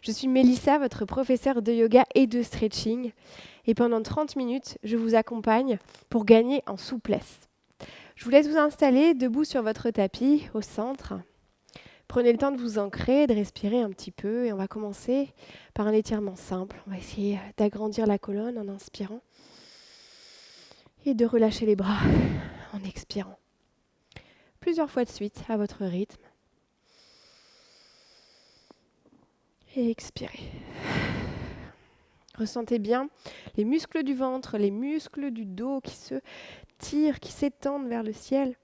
Je suis Mélissa, votre professeure de yoga et de stretching. Et pendant 30 minutes, je vous accompagne pour gagner en souplesse. Je vous laisse vous installer debout sur votre tapis au centre. Prenez le temps de vous ancrer, de respirer un petit peu. Et on va commencer par un étirement simple. On va essayer d'agrandir la colonne en inspirant. Et de relâcher les bras en expirant. Plusieurs fois de suite à votre rythme. Et expirez. Ressentez bien les muscles du ventre, les muscles du dos qui se tirent, qui s'étendent vers le ciel.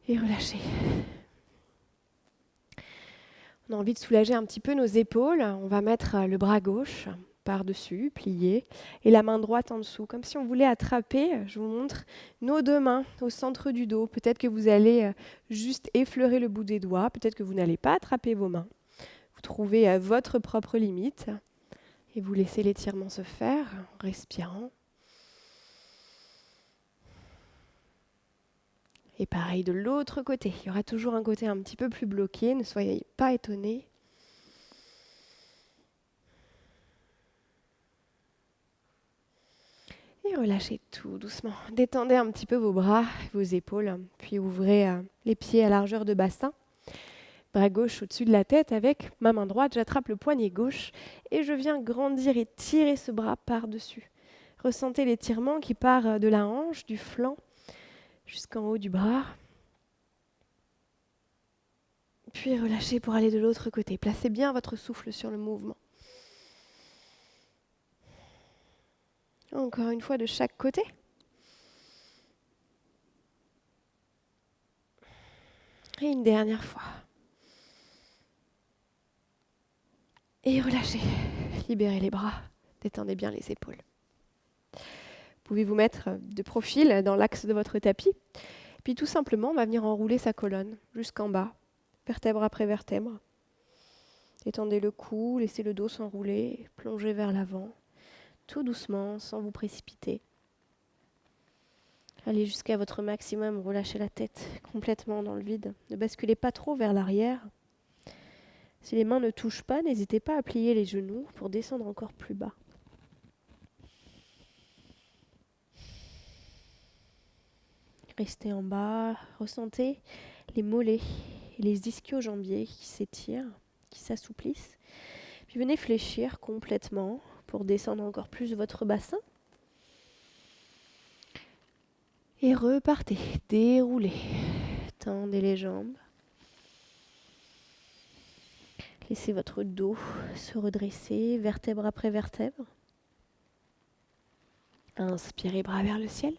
Et relâchez. On a envie de soulager un petit peu nos épaules. On va mettre le bras gauche par-dessus, plié, et la main droite en dessous. Comme si on voulait attraper, je vous montre, nos deux mains au centre du dos. Peut-être que vous allez juste effleurer le bout des doigts. Peut-être que vous n'allez pas attraper vos mains. Vous trouvez votre propre limite. Et vous laissez l'étirement se faire en respirant. Et pareil de l'autre côté. Il y aura toujours un côté un petit peu plus bloqué. Ne soyez pas étonnés. Et relâchez tout doucement. Détendez un petit peu vos bras, vos épaules. Puis ouvrez les pieds à largeur de bassin. Bras gauche au-dessus de la tête avec ma main droite. J'attrape le poignet gauche et je viens grandir et tirer ce bras par-dessus. Ressentez l'étirement qui part de la hanche, du flanc, jusqu'en haut du bras. Puis relâchez pour aller de l'autre côté. Placez bien votre souffle sur le mouvement. Encore une fois de chaque côté. Et une dernière fois. Et relâchez. Libérez les bras. Détendez bien les épaules. Vous pouvez vous mettre de profil dans l'axe de votre tapis. Puis tout simplement, on va venir enrouler sa colonne jusqu'en bas, vertèbre après vertèbre. Étendez le cou, laissez le dos s'enrouler, plongez vers l'avant, tout doucement, sans vous précipiter. Allez jusqu'à votre maximum, relâchez la tête complètement dans le vide. Ne basculez pas trop vers l'arrière. Si les mains ne touchent pas, n'hésitez pas à plier les genoux pour descendre encore plus bas. Restez en bas, ressentez les mollets et les ischio-jambiers qui s'étirent, qui s'assouplissent. Puis venez fléchir complètement pour descendre encore plus votre bassin. Et repartez, déroulez, tendez les jambes. Laissez votre dos se redresser, vertèbre après vertèbre. Inspirez, bras vers le ciel.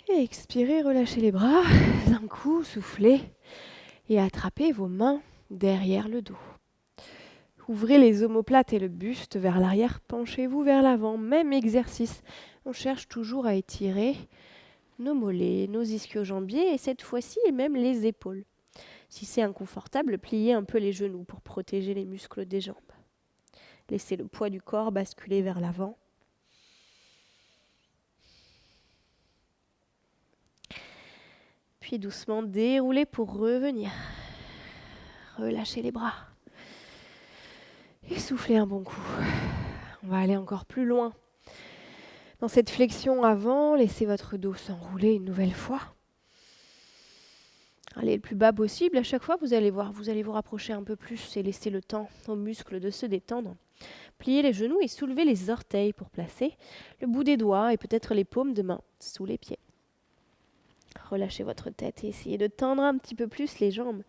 Et expirez, relâchez les bras. D'un coup, soufflez et attrapez vos mains derrière le dos. Ouvrez les omoplates et le buste vers l'arrière, penchez-vous vers l'avant. Même exercice. On cherche toujours à étirer nos mollets, nos ischio-jambiers et cette fois-ci même les épaules. Si c'est inconfortable, pliez un peu les genoux pour protéger les muscles des jambes. Laissez le poids du corps basculer vers l'avant. Puis doucement déroulez pour revenir. Relâchez les bras. Et soufflez un bon coup. On va aller encore plus loin. Dans cette flexion avant, laissez votre dos s'enrouler une nouvelle fois. Allez le plus bas possible. À chaque fois, vous allez vous rapprocher un peu plus et laisser le temps aux muscles de se détendre. Pliez les genoux et soulevez les orteils pour placer le bout des doigts et peut-être les paumes de main sous les pieds. Relâchez votre tête et essayez de tendre un petit peu plus les jambes.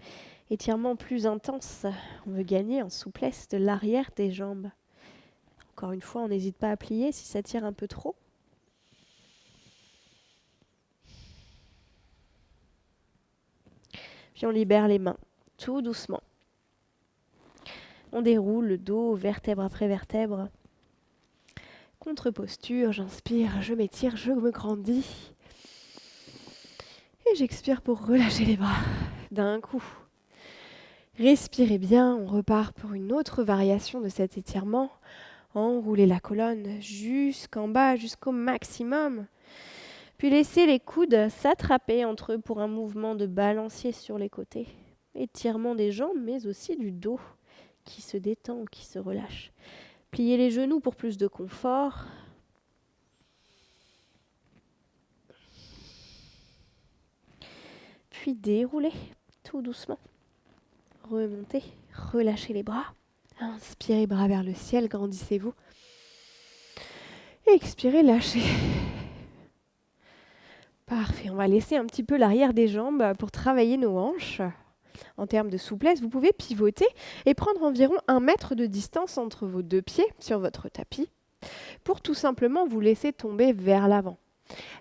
Étirement plus intense. On veut gagner en souplesse de l'arrière des jambes. Encore une fois, on n'hésite pas à plier si ça tire un peu trop. Puis on libère les mains, tout doucement. On déroule le dos, vertèbre après vertèbre. Contre-posture, j'inspire, je m'étire, je me grandis. Et j'expire pour relâcher les bras d'un coup. Respirez bien, on repart pour une autre variation de cet étirement. Enroulez la colonne jusqu'en bas, jusqu'au maximum. Puis laissez les coudes s'attraper entre eux pour un mouvement de balancier sur les côtés. Étirement des jambes, mais aussi du dos qui se détend, qui se relâche. Pliez les genoux pour plus de confort. Puis déroulez tout doucement. Remontez, relâchez les bras. Inspirez, bras vers le ciel, grandissez-vous. Expirez, lâchez. Parfait, on va laisser un petit peu l'arrière des jambes pour travailler nos hanches. En termes de souplesse, vous pouvez pivoter et prendre environ 1 mètre de distance entre vos deux pieds sur votre tapis pour tout simplement vous laisser tomber vers l'avant.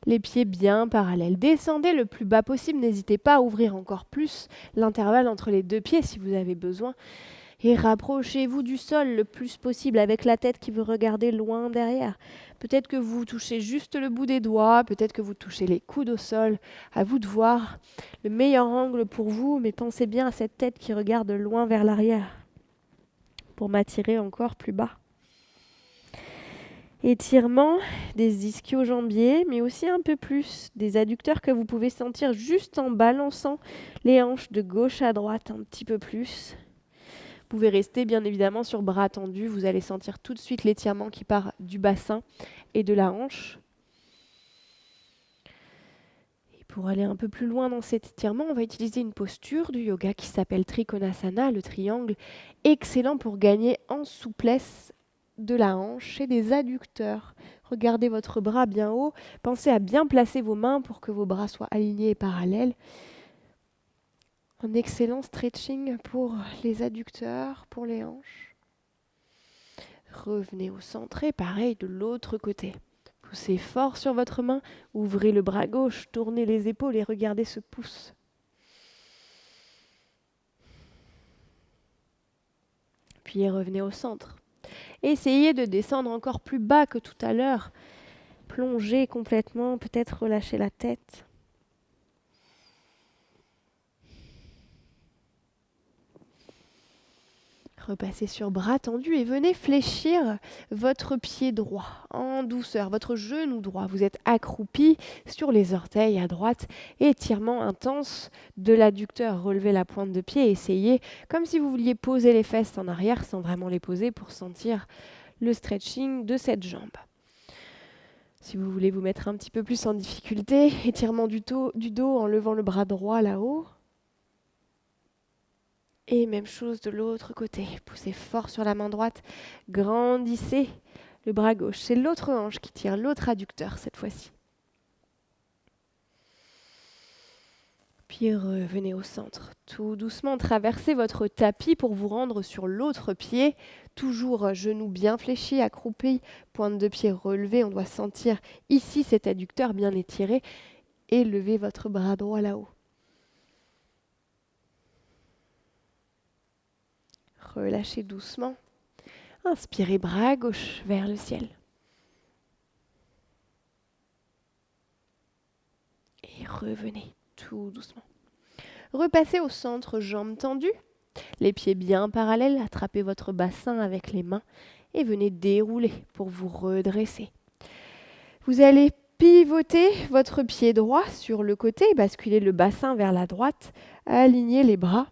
Les pieds bien parallèles. Descendez le plus bas possible, n'hésitez pas à ouvrir encore plus l'intervalle entre les deux pieds si vous avez besoin. Et rapprochez-vous du sol le plus possible avec la tête qui veut regarder loin derrière. Peut-être que vous touchez juste le bout des doigts, peut-être que vous touchez les coudes au sol. À vous de voir le meilleur angle pour vous, mais pensez bien à cette tête qui regarde loin vers l'arrière pour m'attirer encore plus bas. Étirement des ischio-jambiers, mais aussi un peu plus des adducteurs que vous pouvez sentir juste en balançant les hanches de gauche à droite un petit peu plus. Vous pouvez rester bien évidemment sur bras tendus. Vous allez sentir tout de suite l'étirement qui part du bassin et de la hanche. Et pour aller un peu plus loin dans cet étirement, on va utiliser une posture du yoga qui s'appelle Trikonasana, le triangle, excellent pour gagner en souplesse de la hanche et des adducteurs. Regardez votre bras bien haut. Pensez à bien placer vos mains pour que vos bras soient alignés et parallèles. Un excellent stretching pour les adducteurs, pour les hanches. Revenez au centre et pareil de l'autre côté. Poussez fort sur votre main, ouvrez le bras gauche, tournez les épaules et regardez ce pouce. Puis revenez au centre. Essayez de descendre encore plus bas que tout à l'heure. Plongez complètement, peut-être relâchez la tête. Repassez sur bras tendus et venez fléchir votre pied droit en douceur, votre genou droit. Vous êtes accroupi sur les orteils à droite. Étirement intense de l'adducteur. Relevez la pointe de pied et essayez comme si vous vouliez poser les fesses en arrière sans vraiment les poser pour sentir le stretching de cette jambe. Si vous voulez vous mettre un petit peu plus en difficulté, étirement du dos en levant le bras droit là-haut. Et même chose de l'autre côté. Poussez fort sur la main droite. Grandissez le bras gauche. C'est l'autre hanche qui tire, l'autre adducteur cette fois-ci. Puis revenez au centre. Tout doucement, traversez votre tapis pour vous rendre sur l'autre pied. Toujours genou bien fléchi, accroupi, pointe de pied relevée. On doit sentir ici cet adducteur bien étiré. Et levez votre bras droit là-haut. Relâchez doucement. Inspirez bras gauche vers le ciel. Et revenez tout doucement. Repassez au centre, jambes tendues. Les pieds bien parallèles. Attrapez votre bassin avec les mains. Et venez dérouler pour vous redresser. Vous allez pivoter votre pied droit sur le côté. Basculer le bassin vers la droite. Alignez les bras.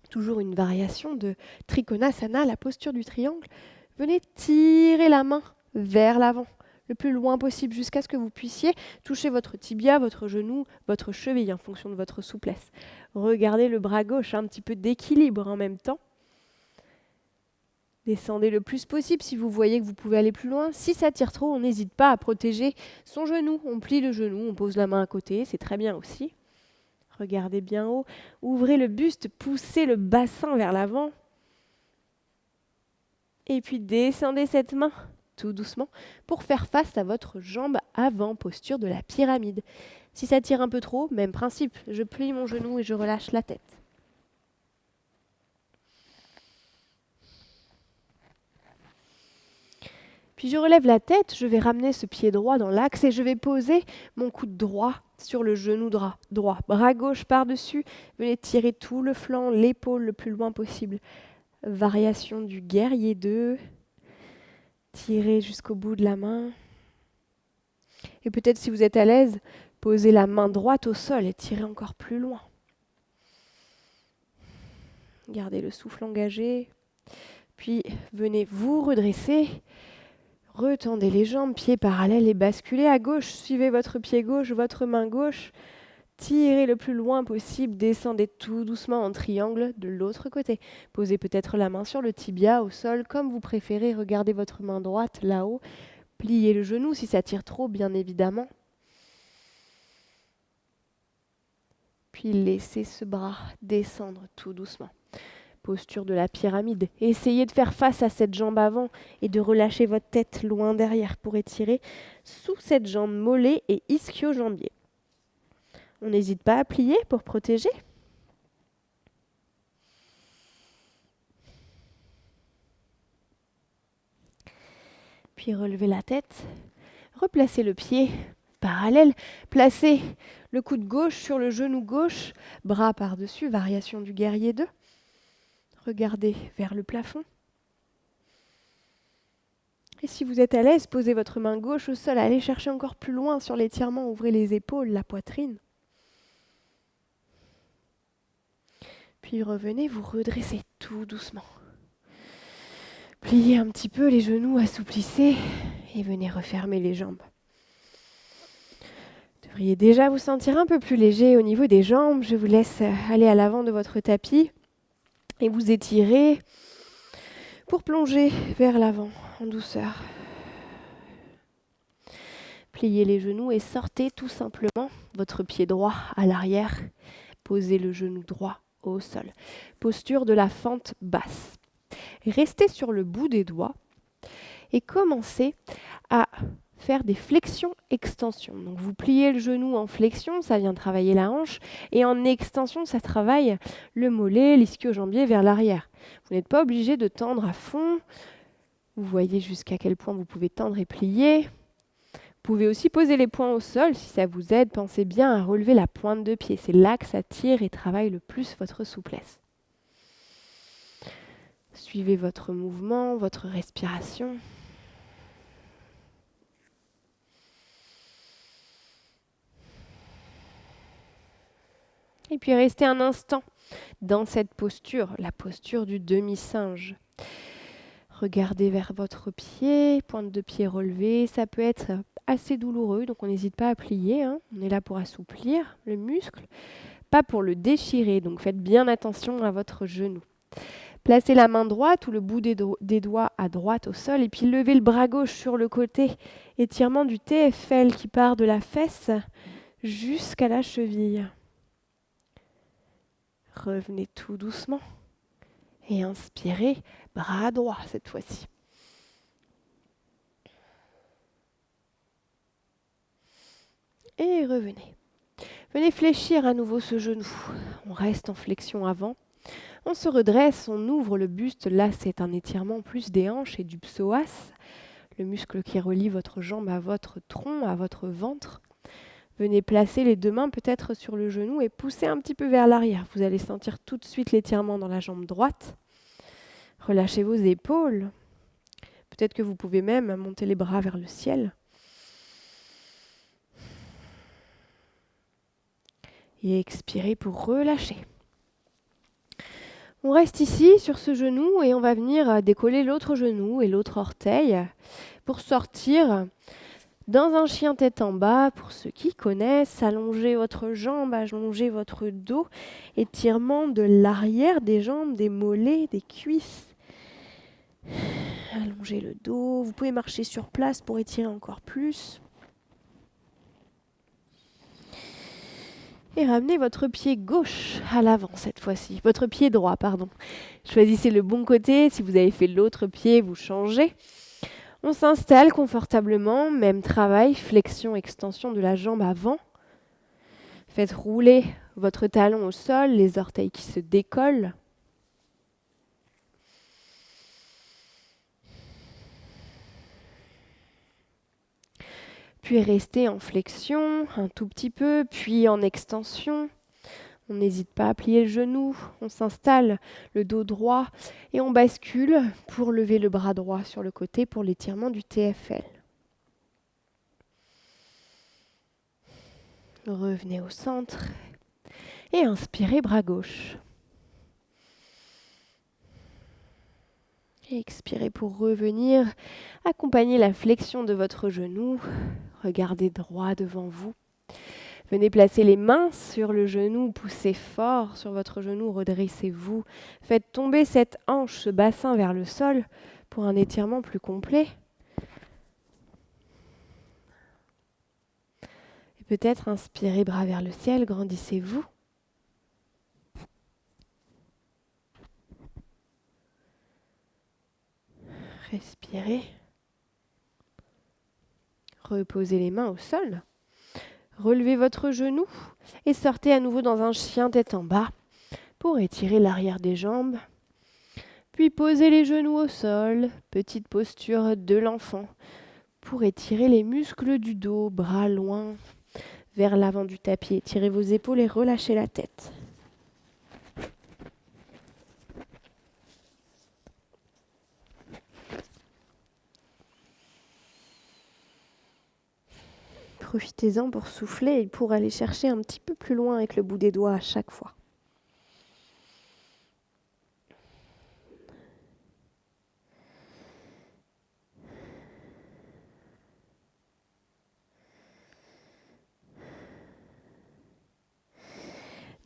Toujours une variation de Trikonasana, la posture du triangle. Venez tirer la main vers l'avant, le plus loin possible, jusqu'à ce que vous puissiez toucher votre tibia, votre genou, votre cheville, en fonction de votre souplesse. Regardez le bras gauche, un petit peu d'équilibre en même temps. Descendez le plus possible si vous voyez que vous pouvez aller plus loin. Si ça tire trop, on n'hésite pas à protéger son genou. On plie le genou, on pose la main à côté, c'est très bien aussi. Regardez bien haut, ouvrez le buste, poussez le bassin vers l'avant. Et puis descendez cette main tout doucement pour faire face à votre jambe avant, posture de la pyramide. Si ça tire un peu trop, même principe, je plie mon genou et je relâche la tête. Puis je relève la tête, je vais ramener ce pied droit dans l'axe et je vais poser mon coude droit sur le genou droit. Bras gauche par-dessus, venez tirer tout le flanc, l'épaule le plus loin possible. Variation du guerrier 2. Tirez jusqu'au bout de la main. Et peut-être si vous êtes à l'aise, posez la main droite au sol et tirez encore plus loin. Gardez le souffle engagé. Puis venez vous redresser. Retendez les jambes, pieds parallèles et basculez à gauche. Suivez votre pied gauche, votre main gauche. Tirez le plus loin possible. Descendez tout doucement en triangle de l'autre côté. Posez peut-être la main sur le tibia au sol, comme vous préférez. Regardez votre main droite là-haut. Pliez le genou si ça tire trop, bien évidemment. Puis laissez ce bras descendre tout doucement. Posture de la pyramide. Essayez de faire face à cette jambe avant et de relâcher votre tête loin derrière pour étirer sous cette jambe mollet et ischio-jambier. On n'hésite pas à plier pour protéger. Puis relevez la tête. Replacez le pied parallèle. Placez le coude gauche sur le genou gauche. Bras par-dessus, variation du guerrier 2. Regardez vers le plafond. Et si vous êtes à l'aise, posez votre main gauche au sol. Allez chercher encore plus loin sur l'étirement. Ouvrez les épaules, la poitrine. Puis revenez, vous redressez tout doucement. Pliez un petit peu les genoux, assouplissez et venez refermer les jambes. Vous devriez déjà vous sentir un peu plus léger au niveau des jambes. Je vous laisse aller à l'avant de votre tapis et vous étirer pour plonger vers l'avant en douceur. Pliez les genoux et sortez tout simplement votre pied droit à l'arrière. Posez le genou droit au sol. Posture de la fente basse. Restez sur le bout des doigts et commencez à faire des flexions-extensions. Donc vous pliez le genou en flexion, ça vient travailler la hanche, et en extension, ça travaille le mollet, l'ischio-jambier vers l'arrière. Vous n'êtes pas obligé de tendre à fond. Vous voyez jusqu'à quel point vous pouvez tendre et plier. Vous pouvez aussi poser les poings au sol si ça vous aide. Pensez bien à relever la pointe de pied. C'est là que ça tire et travaille le plus votre souplesse. Suivez votre mouvement, votre respiration. Et puis restez un instant dans cette posture, la posture du demi-singe. Regardez vers votre pied, pointe de pied relevée. Ça peut être assez douloureux, donc on n'hésite pas à plier. On est là pour assouplir le muscle, pas pour le déchirer. Donc faites bien attention à votre genou. Placez la main droite ou le bout des doigts à droite au sol et puis levez le bras gauche sur le côté. Étirement du TFL qui part de la fesse jusqu'à la cheville. Revenez tout doucement et inspirez, bras droit cette fois-ci. Et revenez. Venez fléchir à nouveau ce genou. On reste en flexion avant. On se redresse, on ouvre le buste. Là, c'est un étirement plus des hanches et du psoas, le muscle qui relie votre jambe à votre tronc, à votre ventre. Venez placer les deux mains peut-être sur le genou et pousser un petit peu vers l'arrière. Vous allez sentir tout de suite l'étirement dans la jambe droite. Relâchez vos épaules. Peut-être que vous pouvez même monter les bras vers le ciel. Et expirez pour relâcher. On reste ici sur ce genou et on va venir décoller l'autre genou et l'autre orteil pour sortir dans un chien tête en bas. Pour ceux qui connaissent, allongez votre jambe, allongez votre dos, étirement de l'arrière des jambes, des mollets, des cuisses. Allongez le dos, vous pouvez marcher sur place pour étirer encore plus. Et ramenez votre pied gauche à l'avant cette fois-ci. Votre pied droit, pardon. Choisissez le bon côté. Si vous avez fait l'autre pied, vous changez. On s'installe confortablement. Même travail, flexion, extension de la jambe avant. Faites rouler votre talon au sol, les orteils qui se décollent. Puis restez en flexion un tout petit peu, puis en extension. On n'hésite pas à plier le genou, on s'installe le dos droit et on bascule pour lever le bras droit sur le côté pour l'étirement du TFL. Revenez au centre et inspirez bras gauche. Et expirez pour revenir. Accompagnez la flexion de votre genou. Regardez droit devant vous. Venez placer les mains sur le genou, poussez fort sur votre genou, redressez-vous. Faites tomber cette hanche, ce bassin vers le sol pour un étirement plus complet. Et peut-être inspirez, bras vers le ciel, grandissez-vous. Respirez. Reposez les mains au sol. Relevez votre genou et sortez à nouveau dans un chien tête en bas pour étirer l'arrière des jambes. Puis posez les genoux au sol, petite posture de l'enfant pour étirer les muscles du dos, bras loin vers l'avant du tapis. Étirez vos épaules et relâchez la tête. Profitez-en pour souffler et pour aller chercher un petit peu plus loin avec le bout des doigts à chaque fois.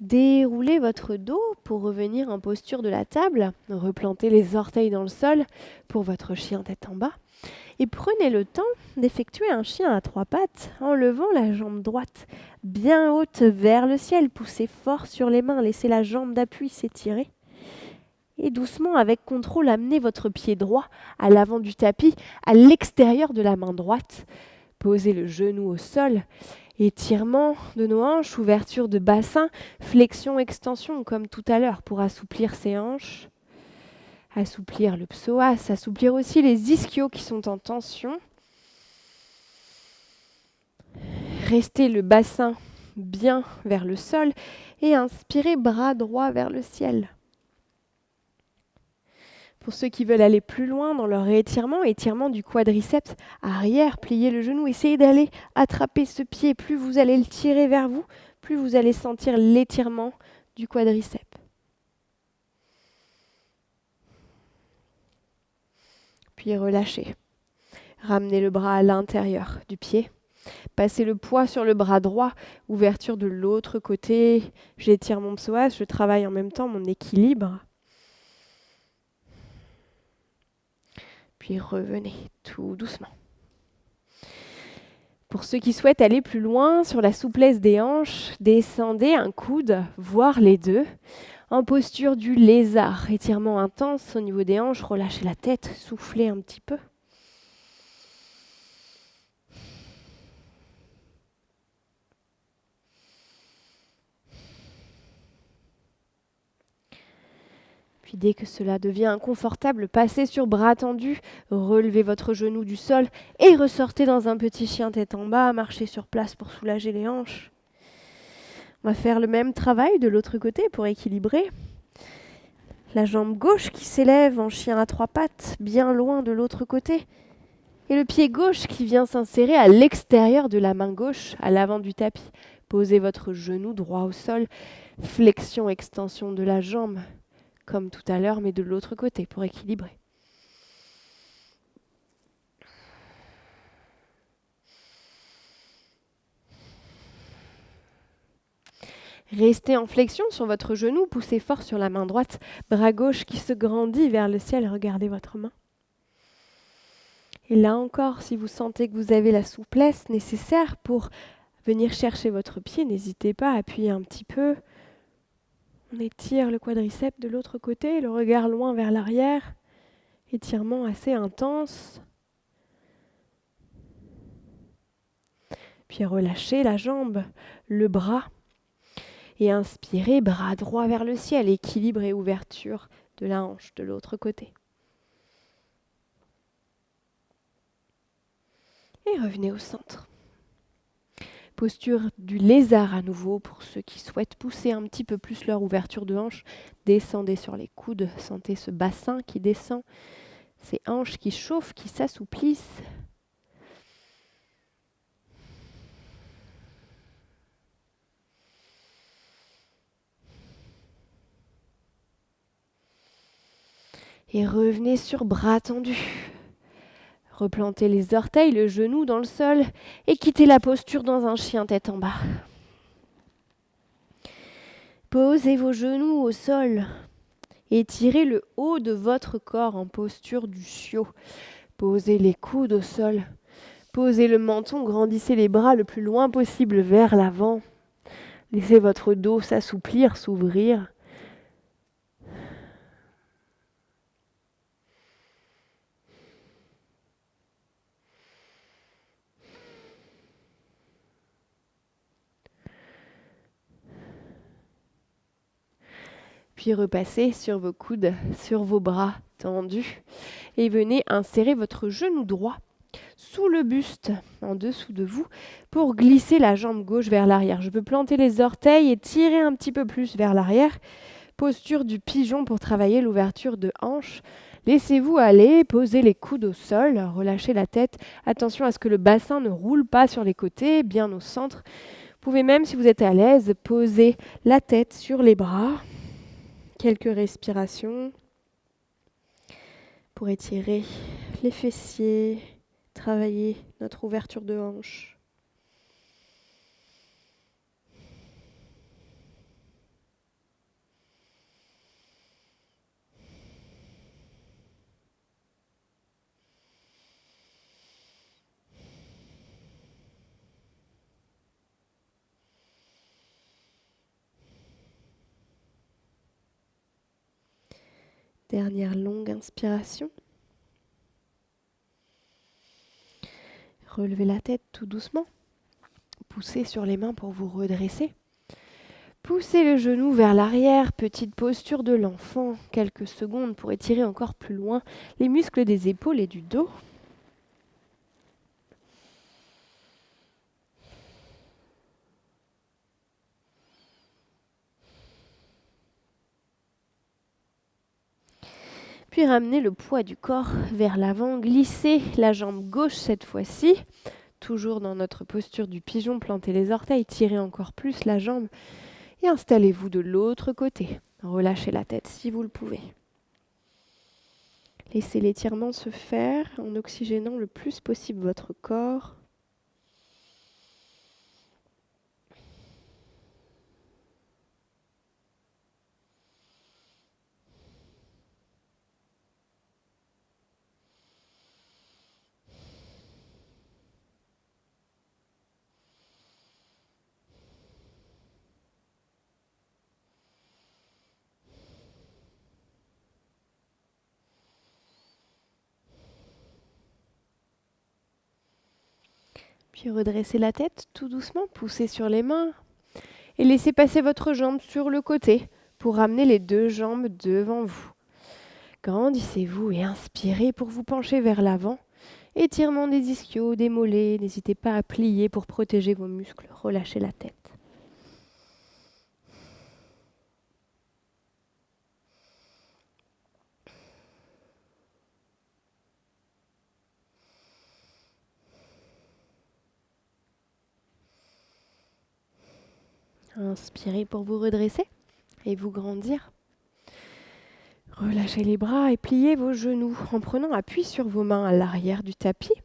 Déroulez votre dos pour revenir en posture de la table. Replantez les orteils dans le sol pour votre chien tête en bas. Et prenez le temps d'effectuer un chien à 3 pattes en levant la jambe droite bien haute vers le ciel. Poussez fort sur les mains, laissez la jambe d'appui s'étirer. Et doucement, avec contrôle, amenez votre pied droit à l'avant du tapis, à l'extérieur de la main droite. Posez le genou au sol. Étirement de nos hanches, ouverture de bassin, flexion, extension comme tout à l'heure pour assouplir ces hanches. Assouplir le psoas, assouplir aussi les ischios qui sont en tension. Restez le bassin bien vers le sol et inspirez bras droit vers le ciel. Pour ceux qui veulent aller plus loin dans leur étirement, étirement du quadriceps arrière, pliez le genou, essayez d'aller attraper ce pied. Plus vous allez le tirer vers vous, plus vous allez sentir l'étirement du quadriceps. Puis relâchez. Ramenez le bras à l'intérieur du pied. Passez le poids sur le bras droit, ouverture de l'autre côté. J'étire mon psoas, je travaille en même temps mon équilibre. Puis revenez tout doucement. Pour ceux qui souhaitent aller plus loin sur la souplesse des hanches, descendez un coude, voire les deux, en posture du lézard. Étirement intense au niveau des hanches, relâchez la tête, soufflez un petit peu. Puis dès que cela devient inconfortable, passez sur bras tendus, relevez votre genou du sol et ressortez dans un petit chien tête en bas, marchez sur place pour soulager les hanches. On va faire le même travail de l'autre côté pour équilibrer. La jambe gauche qui s'élève en chien à 3 pattes, bien loin de l'autre côté. Et le pied gauche qui vient s'insérer à l'extérieur de la main gauche, à l'avant du tapis. Posez votre genou droit au sol, flexion, extension de la jambe. Comme tout à l'heure, mais de l'autre côté, pour équilibrer. Restez en flexion sur votre genou, poussez fort sur la main droite, bras gauche qui se grandit vers le ciel, regardez votre main. Et là encore, si vous sentez que vous avez la souplesse nécessaire pour venir chercher votre pied, n'hésitez pas à appuyer un petit peu. On étire le quadriceps de l'autre côté, le regard loin vers l'arrière. Étirement assez intense. Puis relâchez la jambe, le bras. Et inspirez, bras droit vers le ciel, équilibre et ouverture de la hanche de l'autre côté. Et revenez au centre. Posture du lézard à nouveau pour ceux qui souhaitent pousser un petit peu plus leur ouverture de hanche. Descendez sur les coudes, sentez ce bassin qui descend, ces hanches qui chauffent, qui s'assouplissent. Et revenez sur bras tendus. Replantez les orteils, le genou dans le sol et quittez la posture dans un chien tête en bas. Posez vos genoux au sol. Étirez le haut de votre corps en posture du chiot. Posez les coudes au sol. Posez le menton, grandissez les bras le plus loin possible vers l'avant. Laissez votre dos s'assouplir, s'ouvrir. Puis repassez sur vos coudes, sur vos bras tendus et venez insérer votre genou droit sous le buste, en dessous de vous, pour glisser la jambe gauche vers l'arrière. Je peux planter les orteils et tirer un petit peu plus vers l'arrière. Posture du pigeon pour travailler l'ouverture de hanche. Laissez-vous aller, posez les coudes au sol, relâchez la tête. Attention à ce que le bassin ne roule pas sur les côtés, bien au centre. Vous pouvez même, si vous êtes à l'aise, poser la tête sur les bras. Quelques respirations pour étirer les fessiers, travailler notre ouverture de hanche. Dernière longue inspiration. Relevez la tête tout doucement. Poussez sur les mains pour vous redresser. Poussez le genou vers l'arrière, petite posture de l'enfant. Quelques secondes pour étirer encore plus loin les muscles des épaules et du dos. Puis ramenez le poids du corps vers l'avant, glissez la jambe gauche cette fois-ci, toujours dans notre posture du pigeon, plantez les orteils, tirez encore plus la jambe et installez-vous de l'autre côté. Relâchez la tête si vous le pouvez. Laissez l'étirement se faire en oxygénant le plus possible votre corps. Puis redressez la tête tout doucement, poussez sur les mains et laissez passer votre jambe sur le côté pour ramener les deux jambes devant vous. Grandissez-vous et inspirez pour vous pencher vers l'avant. Étirement des ischios, des mollets, n'hésitez pas à plier pour protéger vos muscles, relâchez la tête. Inspirez pour vous redresser et vous grandir. Relâchez les bras et pliez vos genoux en prenant appui sur vos mains à l'arrière du tapis.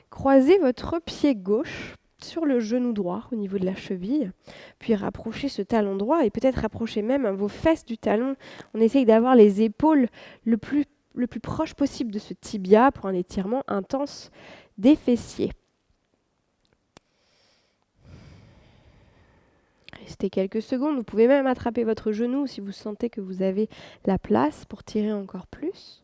Croisez votre pied gauche sur le genou droit au niveau de la cheville, puis rapprochez ce talon droit et peut-être rapprochez même vos fesses du talon. On essaye d'avoir les épaules le plus proche possible de ce tibia pour un étirement intense des fessiers. Restez quelques secondes, vous pouvez même attraper votre genou si vous sentez que vous avez la place pour tirer encore plus.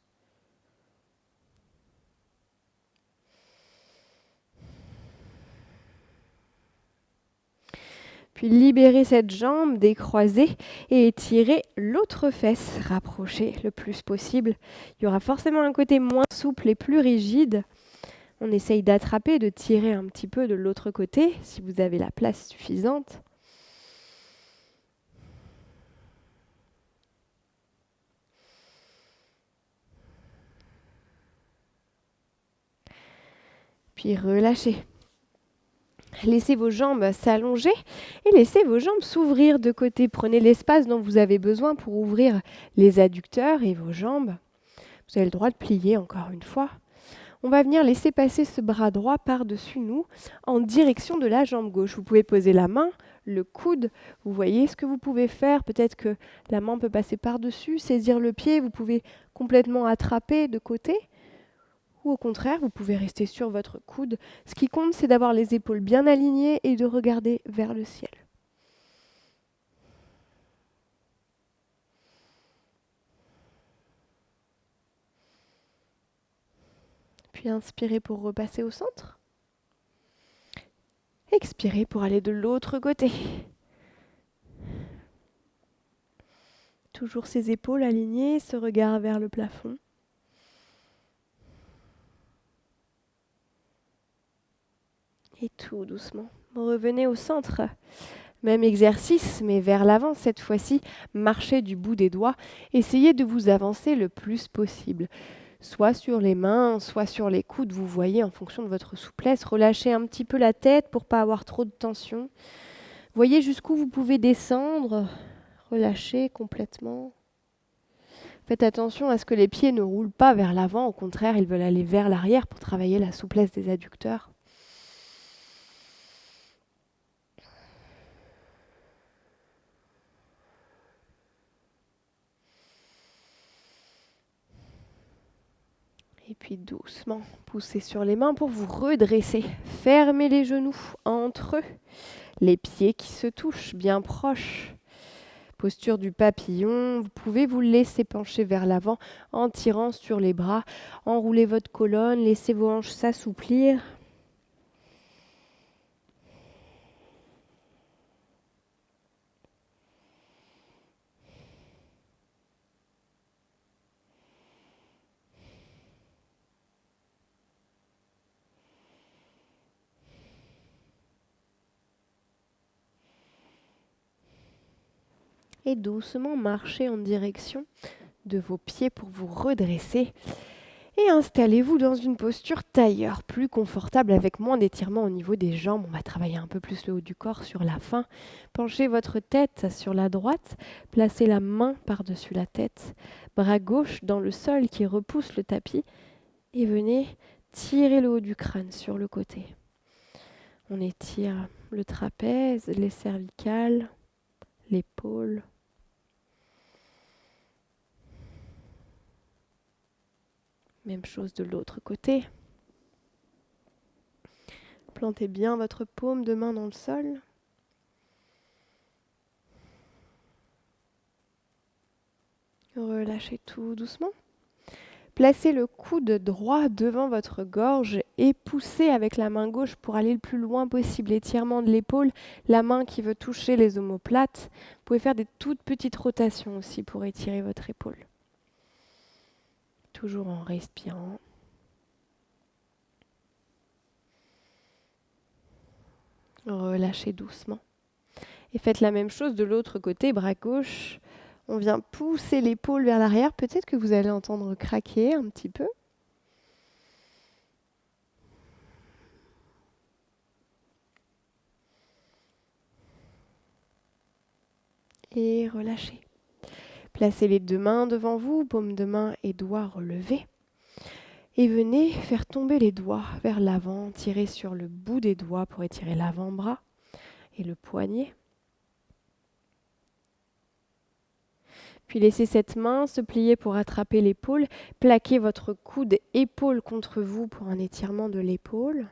Puis libérez cette jambe, décroisez et étirez l'autre fesse, rapprochez le plus possible. Il y aura forcément un côté moins souple et plus rigide. On essaye d'attraper, de tirer un petit peu de l'autre côté si vous avez la place suffisante. Puis relâchez. Laissez vos jambes s'allonger et laissez vos jambes s'ouvrir de côté. Prenez l'espace dont vous avez besoin pour ouvrir les adducteurs et vos jambes. Vous avez le droit de plier encore une fois. On va venir laisser passer ce bras droit par-dessus nous en direction de la jambe gauche. Vous pouvez poser la main, le coude. Vous voyez ce que vous pouvez faire. Peut-être que la main peut passer par-dessus, saisir le pied. Vous pouvez complètement attraper de côté. Ou au contraire, vous pouvez rester sur votre coude. Ce qui compte, c'est d'avoir les épaules bien alignées et de regarder vers le ciel. Puis inspirez pour repasser au centre. Expirez pour aller de l'autre côté. Toujours ces épaules alignées, ce regard vers le plafond. Et tout doucement, revenez au centre. Même exercice, mais vers l'avant cette fois-ci. Marchez du bout des doigts. Essayez de vous avancer le plus possible. Soit sur les mains, soit sur les coudes, vous voyez, en fonction de votre souplesse. Relâchez un petit peu la tête pour ne pas avoir trop de tension. Voyez jusqu'où vous pouvez descendre. Relâchez complètement. Faites attention à ce que les pieds ne roulent pas vers l'avant. Au contraire, ils veulent aller vers l'arrière pour travailler la souplesse des adducteurs. Et puis doucement, poussez sur les mains pour vous redresser. Fermez les genoux entre eux. Les pieds qui se touchent bien proches. Posture du papillon. Vous pouvez vous laisser pencher vers l'avant en tirant sur les bras. Enroulez votre colonne, laissez vos hanches s'assouplir. Et doucement marchez en direction de vos pieds pour vous redresser. Et installez-vous dans une posture tailleur, plus confortable avec moins d'étirement au niveau des jambes. On va travailler un peu plus le haut du corps sur la fin. Penchez votre tête sur la droite, placez la main par-dessus la tête, bras gauche dans le sol qui repousse le tapis et venez tirer le haut du crâne sur le côté. On étire le trapèze, les cervicales, l'épaule. Même chose de l'autre côté. Plantez bien votre paume de main dans le sol. Relâchez tout doucement. Placez le coude droit devant votre gorge et poussez avec la main gauche pour aller le plus loin possible. Étirement de l'épaule, la main qui veut toucher les omoplates. Vous pouvez faire des toutes petites rotations aussi pour étirer votre épaule. Toujours en respirant. Relâchez doucement. Et faites la même chose de l'autre côté, bras gauche. On vient pousser l'épaule vers l'arrière. Peut-être que vous allez entendre craquer un petit peu. Et relâchez. Placez les deux mains devant vous, paume de main et doigts relevés. Et venez faire tomber les doigts vers l'avant. Tirez sur le bout des doigts pour étirer l'avant-bras et le poignet. Puis laissez cette main se plier pour attraper l'épaule. Plaquez votre coude épaule contre vous pour un étirement de l'épaule.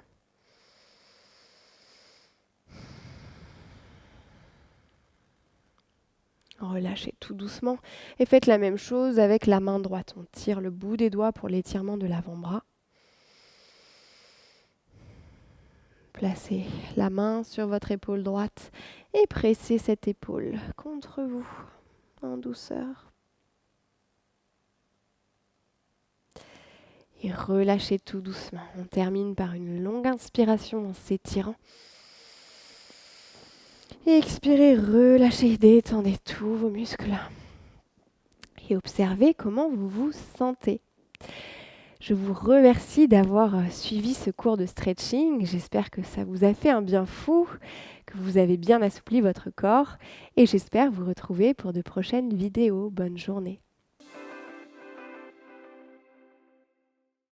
Relâchez tout doucement et faites la même chose avec la main droite. On tire le bout des doigts pour l'étirement de l'avant-bras. Placez la main sur votre épaule droite et pressez cette épaule contre vous en douceur. Et relâchez tout doucement. On termine par une longue inspiration en s'étirant. Et expirez, relâchez, détendez tous vos muscles. Et observez comment vous vous sentez. Je vous remercie d'avoir suivi ce cours de stretching. J'espère que ça vous a fait un bien fou, que vous avez bien assoupli votre corps. Et j'espère vous retrouver pour de prochaines vidéos. Bonne journée.